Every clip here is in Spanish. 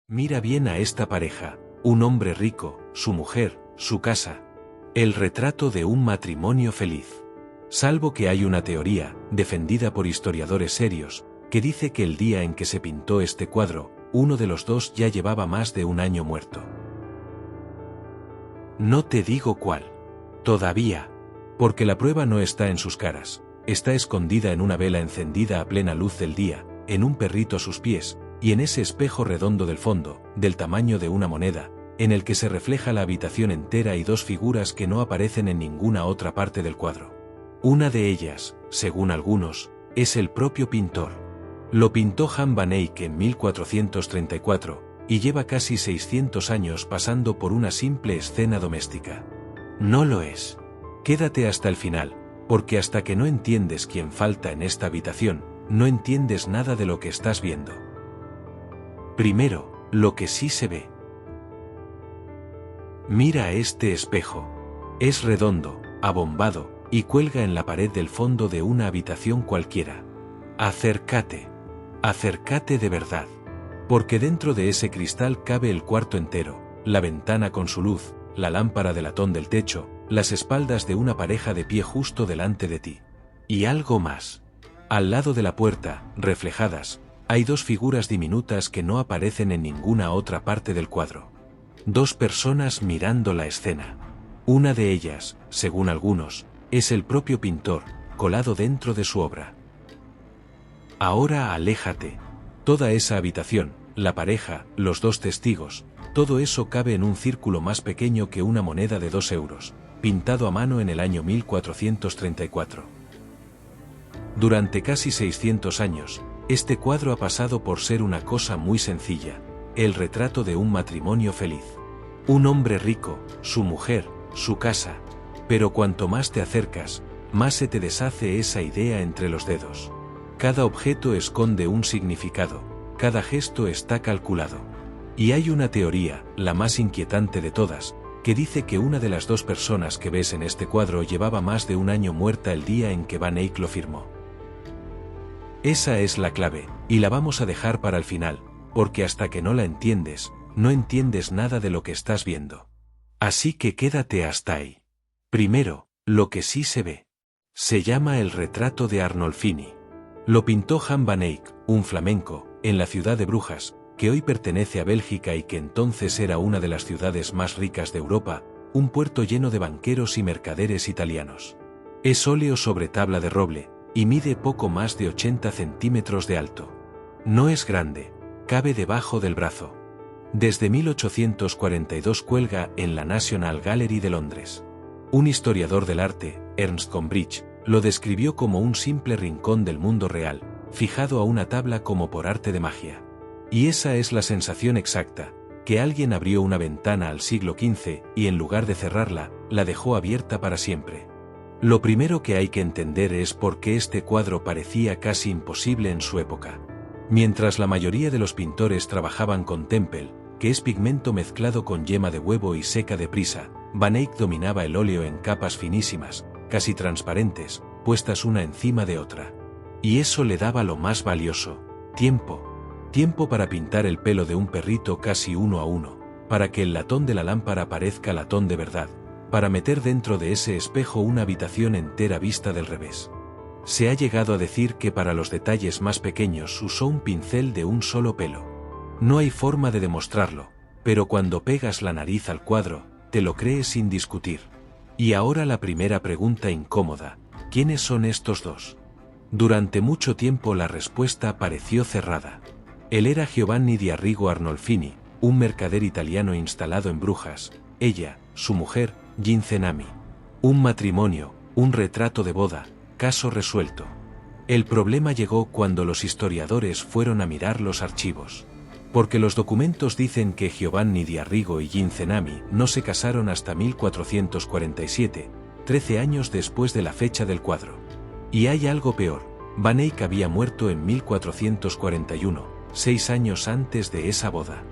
Mira bien a esta pareja, un hombre rico, su mujer, su casa. El retrato de un matrimonio feliz. Salvo que hay una teoría, defendida por historiadores serios, que dice que el día en que se pintó este cuadro, uno de los dos ya llevaba más de un año muerto. No te digo cuál. Todavía. Porque la prueba no está en sus caras, está escondida en una vela encendida a plena luz del día, en un perrito a sus pies, y en ese espejo redondo del fondo, del tamaño de una moneda, en el que se refleja la habitación entera y dos figuras que no aparecen en ninguna otra parte del cuadro. Una de ellas, según algunos, es el propio pintor. Lo pintó Jan van Eyck en 1434, y lleva casi 600 años pasando por una simple escena doméstica. No lo es. Quédate hasta el final, porque hasta que no entiendes quién falta en esta habitación, no entiendes nada de lo que estás viendo. Primero, lo que sí se ve. Mira este espejo. Es redondo, abombado, y cuelga en la pared del fondo de una habitación cualquiera. Acércate. Acércate de verdad. Porque dentro de ese cristal cabe el cuarto entero, la ventana con su luz, la lámpara de latón del techo, las espaldas de una pareja de pie justo delante de ti. Y algo más. Al lado de la puerta, reflejadas, hay dos figuras diminutas que no aparecen en ninguna otra parte del cuadro. Dos personas mirando la escena. Una de ellas, según algunos, es el propio pintor, colado dentro de su obra. Ahora aléjate. Toda esa habitación, la pareja, los dos testigos, todo eso cabe en un círculo más pequeño que una moneda de 2 euros, pintado a mano en el año 1434. Durante casi 600 años, este cuadro ha pasado por ser una cosa muy sencilla, el retrato de un matrimonio feliz. Un hombre rico, su mujer, su casa. Pero cuanto más te acercas, más se te deshace esa idea entre los dedos. Cada objeto esconde un significado, cada gesto está calculado. Y hay una teoría, la más inquietante de todas, que dice que una de las dos personas que ves en este cuadro llevaba más de un año muerta el día en que Van Eyck lo firmó. Esa es la clave, y la vamos a dejar para el final, porque hasta que no la entiendes, no entiendes nada de lo que estás viendo. Así que quédate hasta ahí. Primero, lo que sí se ve. Se llama el retrato de Arnolfini. Lo pintó Jan van Eyck, un flamenco, en la ciudad de Brujas, que hoy pertenece a Bélgica y que entonces era una de las ciudades más ricas de Europa, un puerto lleno de banqueros y mercaderes italianos. Es óleo sobre tabla de roble, y mide poco más de 80 centímetros de alto. No es grande, cabe debajo del brazo. Desde 1842 cuelga en la National Gallery de Londres. Un historiador del arte, Ernst Gombrich, lo describió como un simple rincón del mundo real, fijado a una tabla como por arte de magia. Y esa es la sensación exacta, que alguien abrió una ventana al siglo XV y en lugar de cerrarla, la dejó abierta para siempre. Lo primero que hay que entender es por qué este cuadro parecía casi imposible en su época. Mientras la mayoría de los pintores trabajaban con témpel, que es pigmento mezclado con yema de huevo y seca deprisa, Van Eyck dominaba el óleo en capas finísimas, casi transparentes, puestas una encima de otra. Y eso le daba lo más valioso: tiempo. Tiempo para pintar el pelo de un perrito casi 1 a 1, para que el latón de la lámpara parezca latón de verdad, para meter dentro de ese espejo una habitación entera vista del revés. Se ha llegado a decir que para los detalles más pequeños usó un pincel de un solo pelo. No hay forma de demostrarlo, pero cuando pegas la nariz al cuadro, te lo crees sin discutir. Y ahora la primera pregunta incómoda: ¿quiénes son estos dos? Durante mucho tiempo la respuesta pareció cerrada. Él era Giovanni di Arrigo Arnolfini, un mercader italiano instalado en Brujas, ella, su mujer, Ginzenami. Un matrimonio, un retrato de boda, caso resuelto. El problema llegó cuando los historiadores fueron a mirar los archivos. Porque los documentos dicen que Giovanni di Arrigo y Ginzenami no se casaron hasta 1447, 13 años después de la fecha del cuadro. Y hay algo peor: Van Eyck había muerto en 1441, 6 años antes de esa boda.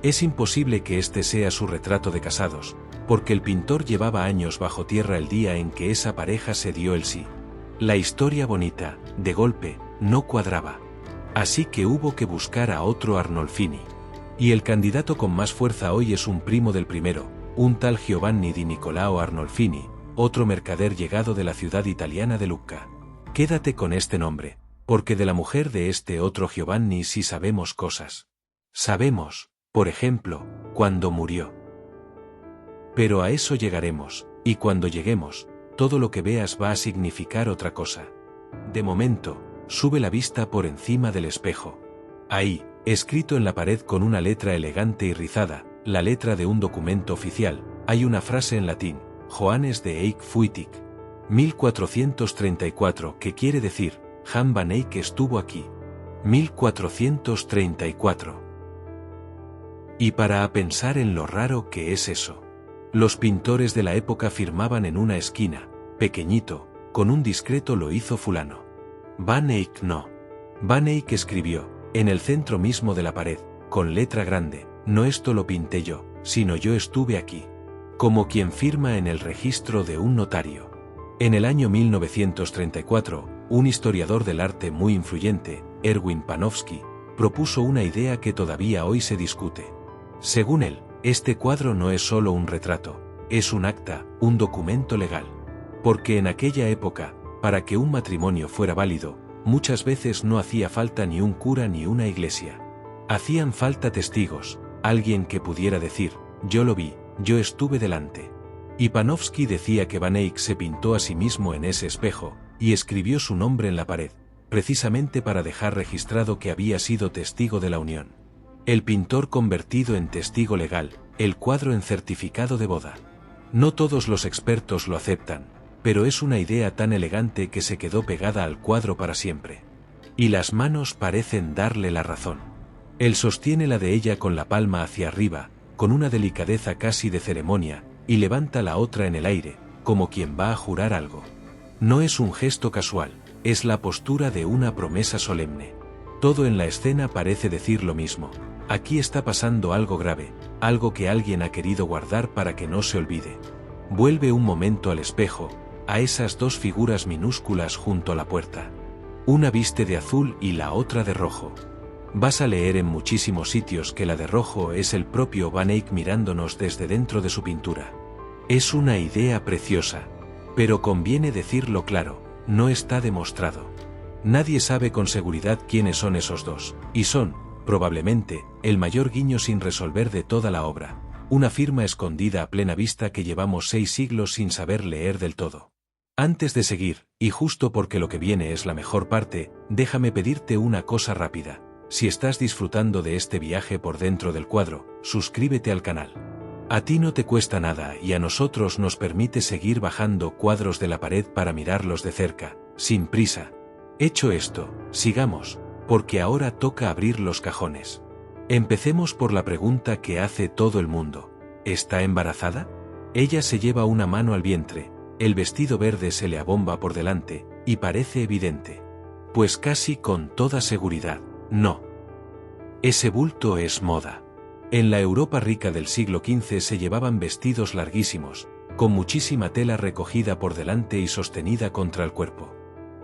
Es imposible que este sea su retrato de casados, porque el pintor llevaba años bajo tierra el día en que esa pareja se dio el sí. La historia bonita, de golpe, no cuadraba. Así que hubo que buscar a otro Arnolfini. Y el candidato con más fuerza hoy es un primo del primero, un tal Giovanni di Nicolao Arnolfini, otro mercader llegado de la ciudad italiana de Lucca. Quédate con este nombre, porque de la mujer de este otro Giovanni sí sabemos cosas. Sabemos, por ejemplo, cuándo murió. Pero a eso llegaremos, y cuando lleguemos, todo lo que veas va a significar otra cosa. De momento, sube la vista por encima del espejo. Ahí, escrito en la pared con una letra elegante y rizada, la letra de un documento oficial, hay una frase en latín, Johannes de Eyck fuitic, 1434, que quiere decir, Jan van Eyck estuvo aquí. 1434. Y para pensar en lo raro que es eso. Los pintores de la época firmaban en una esquina, pequeñito, con un discreto lo hizo fulano. Van Eyck no. Van Eyck escribió, en el centro mismo de la pared, con letra grande, no esto lo pinté yo, sino yo estuve aquí. Como quien firma en el registro de un notario. En el año 1934, un historiador del arte muy influyente, Erwin Panofsky, propuso una idea que todavía hoy se discute. Según él, este cuadro no es solo un retrato, es un acta, un documento legal. Porque en aquella época, para que un matrimonio fuera válido, muchas veces no hacía falta ni un cura ni una iglesia. Hacían falta testigos, alguien que pudiera decir, yo lo vi, yo estuve delante. Y Panofsky decía que Van Eyck se pintó a sí mismo en ese espejo, y escribió su nombre en la pared, precisamente para dejar registrado que había sido testigo de la unión. El pintor convertido en testigo legal, el cuadro en certificado de boda. No todos los expertos lo aceptan, pero es una idea tan elegante que se quedó pegada al cuadro para siempre. Y las manos parecen darle la razón. Él sostiene la de ella con la palma hacia arriba, con una delicadeza casi de ceremonia, y levanta la otra en el aire, como quien va a jurar algo. No es un gesto casual, es la postura de una promesa solemne. Todo en la escena parece decir lo mismo. Aquí está pasando algo grave, algo que alguien ha querido guardar para que no se olvide. Vuelve un momento al espejo, a esas dos figuras minúsculas junto a la puerta. Una viste de azul y la otra de rojo. Vas a leer en muchísimos sitios que la de rojo es el propio Van Eyck mirándonos desde dentro de su pintura. Es una idea preciosa. Pero conviene decirlo claro, no está demostrado. Nadie sabe con seguridad quiénes son esos dos, y son, probablemente, el mayor guiño sin resolver de toda la obra, una firma escondida a plena vista que llevamos 6 siglos sin saber leer del todo. Antes de seguir, y justo porque lo que viene es la mejor parte, déjame pedirte una cosa rápida. Si estás disfrutando de este viaje por dentro del cuadro, suscríbete al canal. A ti no te cuesta nada y a nosotros nos permite seguir bajando cuadros de la pared para mirarlos de cerca, sin prisa. Hecho esto, sigamos, porque ahora toca abrir los cajones. Empecemos por la pregunta que hace todo el mundo. ¿Está embarazada? Ella se lleva una mano al vientre, el vestido verde se le abomba por delante, y parece evidente. Pues casi con toda seguridad, no. Ese bulto es moda. En la Europa rica del siglo XV se llevaban vestidos larguísimos, con muchísima tela recogida por delante y sostenida contra el cuerpo.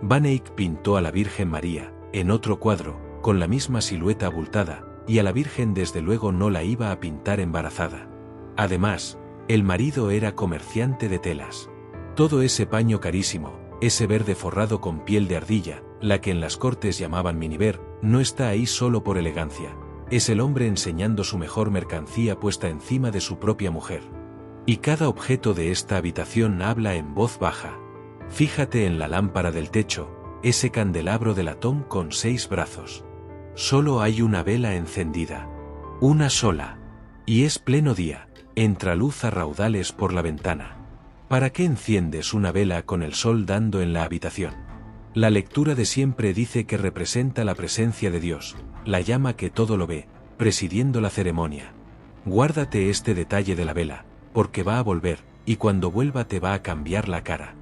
Van Eyck pintó a la Virgen María, en otro cuadro, con la misma silueta abultada, y a la Virgen desde luego no la iba a pintar embarazada. Además, el marido era comerciante de telas. Todo ese paño carísimo, ese verde forrado con piel de ardilla, la que en las cortes llamaban miniver, no está ahí solo por elegancia. Es el hombre enseñando su mejor mercancía puesta encima de su propia mujer. Y cada objeto de esta habitación habla en voz baja. Fíjate en la lámpara del techo, ese candelabro de latón con 6 brazos. Solo hay una vela encendida. Una sola. Y es pleno día, entra luz a raudales por la ventana. ¿Para qué enciendes una vela con el sol dando en la habitación? La lectura de siempre dice que representa la presencia de Dios, la llama que todo lo ve, presidiendo la ceremonia. Guárdate este detalle de la vela, porque va a volver, y cuando vuelva te va a cambiar la cara.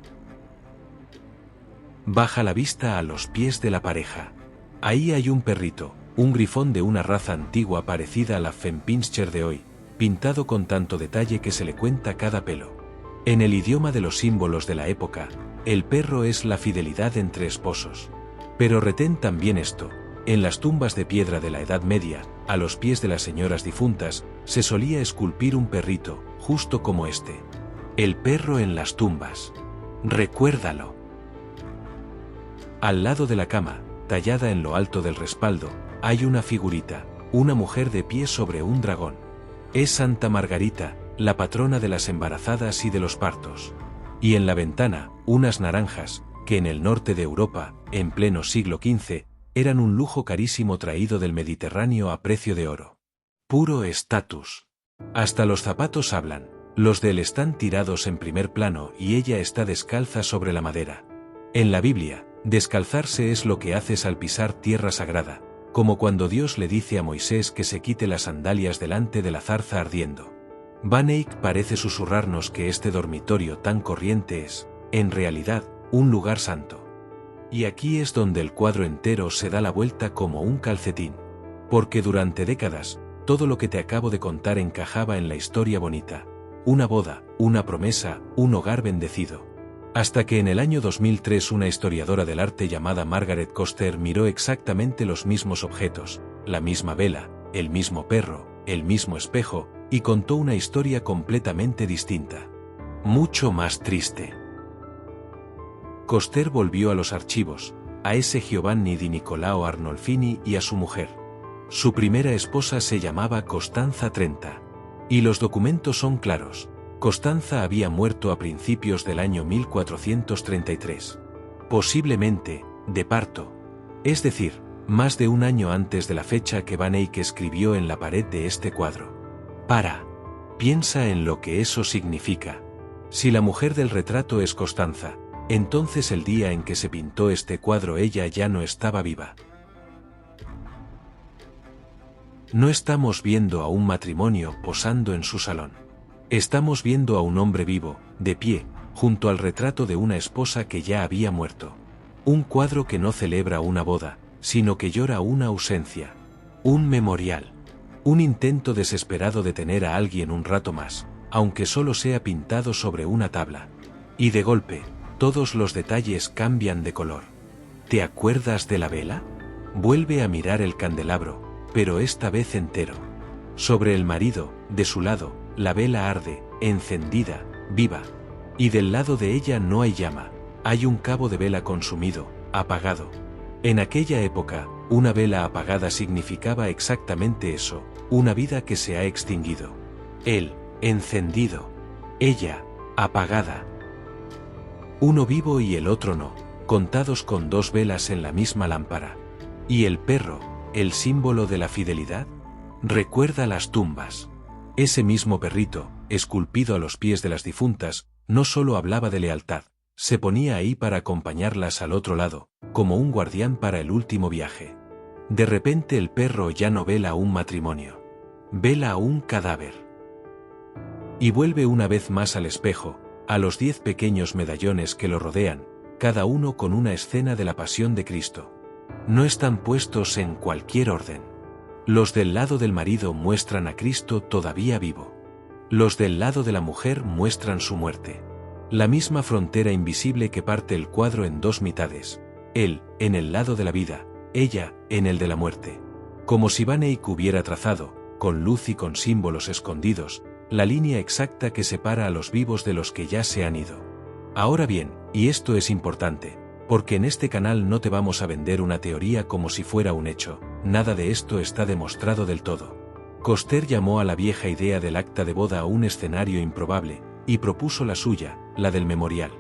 Baja la vista a los pies de la pareja. Ahí hay un perrito, un grifón de una raza antigua parecida a la Fempincher de hoy, pintado con tanto detalle que se le cuenta cada pelo. En el idioma de los símbolos de la época, el perro es la fidelidad entre esposos. Pero retén también esto, en las tumbas de piedra de la Edad Media, a los pies de las señoras difuntas, se solía esculpir un perrito, justo como este. El perro en las tumbas. Recuérdalo. Al lado de la cama, tallada en lo alto del respaldo, hay una figurita, una mujer de pie sobre un dragón. Es Santa Margarita, la patrona de las embarazadas y de los partos. Y en la ventana, unas naranjas, que en el norte de Europa, en pleno siglo XV, eran un lujo carísimo traído del Mediterráneo a precio de oro. Puro estatus. Hasta los zapatos hablan, los de él están tirados en primer plano y ella está descalza sobre la madera. En la Biblia, descalzarse es lo que haces al pisar tierra sagrada, como cuando Dios le dice a Moisés que se quite las sandalias delante de la zarza ardiendo. Van Eyck parece susurrarnos que este dormitorio tan corriente es, en realidad, un lugar santo. Y aquí es donde el cuadro entero se da la vuelta como un calcetín. Porque durante décadas, todo lo que te acabo de contar encajaba en la historia bonita. Una boda, una promesa, un hogar bendecido. Hasta que en el año 2003 una historiadora del arte llamada Margaret Coster miró exactamente los mismos objetos, la misma vela, el mismo perro, el mismo espejo, y contó una historia completamente distinta. Mucho más triste. Coster volvió a los archivos, a ese Giovanni di Nicolao Arnolfini y a su mujer. Su primera esposa se llamaba Costanza Trenta. Y los documentos son claros. Costanza había muerto a principios del año 1433. Posiblemente, de parto. Es decir, más de un año antes de la fecha que Van Eyck escribió en la pared de este cuadro. Piensa en lo que eso significa. Si la mujer del retrato es Costanza, entonces el día en que se pintó este cuadro ella ya no estaba viva. No estamos viendo a un matrimonio posando en su salón. Estamos viendo a un hombre vivo, de pie, junto al retrato de una esposa que ya había muerto. Un cuadro que no celebra una boda, sino que llora una ausencia. Un memorial. Un intento desesperado de tener a alguien un rato más, aunque solo sea pintado sobre una tabla. Y de golpe, todos los detalles cambian de color. ¿Te acuerdas de la vela? Vuelve a mirar el candelabro, pero esta vez entero. Sobre el marido, de su lado, la vela arde, encendida, viva. Y del lado de ella no hay llama, hay un cabo de vela consumido, apagado. En aquella época, una vela apagada significaba exactamente eso, una vida que se ha extinguido. Él, encendido. Ella, apagada. Uno vivo y el otro no, contados con dos velas en la misma lámpara. ¿Y el perro, el símbolo de la fidelidad? Recuerda las tumbas. Ese mismo perrito, esculpido a los pies de las difuntas, no solo hablaba de lealtad, se ponía ahí para acompañarlas al otro lado, como un guardián para el último viaje. De repente el perro ya no vela un matrimonio. Vela un cadáver. Y vuelve una vez más al espejo, a los 10 pequeños medallones que lo rodean, cada uno con una escena de la pasión de Cristo. No están puestos en cualquier orden. Los del lado del marido muestran a Cristo todavía vivo. Los del lado de la mujer muestran su muerte. La misma frontera invisible que parte el cuadro en dos mitades. Él, en el lado de la vida, ella, en el de la muerte. Como si Van Eyck hubiera trazado, con luz y con símbolos escondidos, la línea exacta que separa a los vivos de los que ya se han ido. Ahora bien, y esto es importante, porque en este canal no te vamos a vender una teoría como si fuera un hecho, nada de esto está demostrado del todo. Coster llamó a la vieja idea del acta de boda un escenario improbable, y propuso la suya, la del memorial.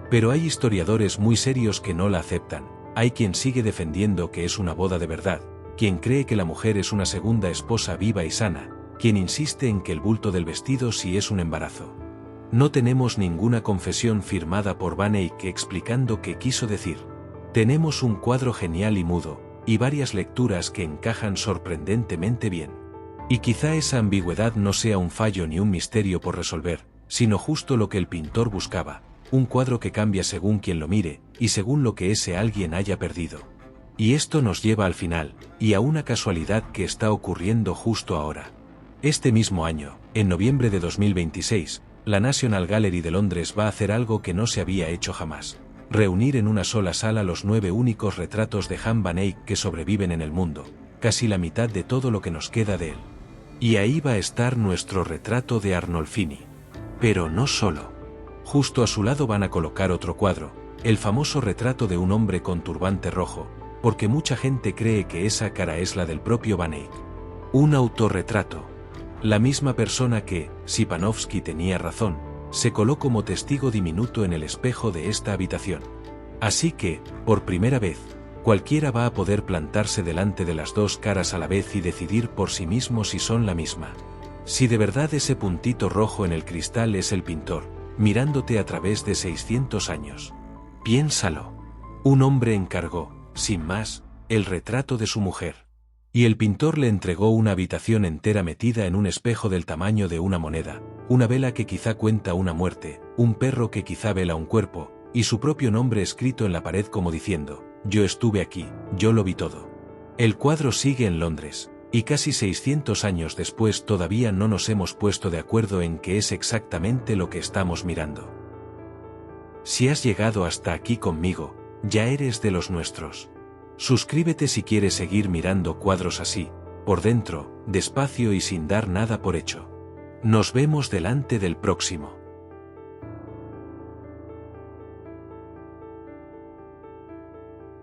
Pero hay historiadores muy serios que no la aceptan, hay quien sigue defendiendo que es una boda de verdad, quien cree que la mujer es una segunda esposa viva y sana, quien insiste en que el bulto del vestido sí es un embarazo. No tenemos ninguna confesión firmada por Van Eyck explicando qué quiso decir. Tenemos un cuadro genial y mudo, y varias lecturas que encajan sorprendentemente bien. Y quizá esa ambigüedad no sea un fallo ni un misterio por resolver, sino justo lo que el pintor buscaba, un cuadro que cambia según quien lo mire, y según lo que ese alguien haya perdido. Y esto nos lleva al final, y a una casualidad que está ocurriendo justo ahora. Este mismo año, en noviembre de 2026, la National Gallery de Londres va a hacer algo que no se había hecho jamás. Reunir en una sola sala los 9 únicos retratos de Jan van Eyck que sobreviven en el mundo. casi la mitad de todo lo que nos queda de él. Y ahí va a estar nuestro retrato de Arnolfini. Pero no solo. Justo a su lado van a colocar otro cuadro, el famoso retrato de un hombre con turbante rojo, porque mucha gente cree que esa cara es la del propio Van Eyck. Un autorretrato. La misma persona que, si Panofsky tenía razón, se coló como testigo diminuto en el espejo de esta habitación. Así que, por primera vez, cualquiera va a poder plantarse delante de las dos caras a la vez y decidir por sí mismo si son la misma. Si de verdad ese puntito rojo en el cristal es el pintor, mirándote a través de 600 años. Piénsalo. Un hombre encargó, sin más, el retrato de su mujer. Y el pintor le entregó una habitación entera metida en un espejo del tamaño de una moneda, una vela que quizá cuenta una muerte, un perro que quizá vela un cuerpo, y su propio nombre escrito en la pared como diciendo, yo estuve aquí, yo lo vi todo. El cuadro sigue en Londres, y casi 600 años después todavía no nos hemos puesto de acuerdo en qué es exactamente lo que estamos mirando. Si has llegado hasta aquí conmigo, ya eres de los nuestros. Suscríbete si quieres seguir mirando cuadros así, por dentro, despacio y sin dar nada por hecho. Nos vemos delante del próximo.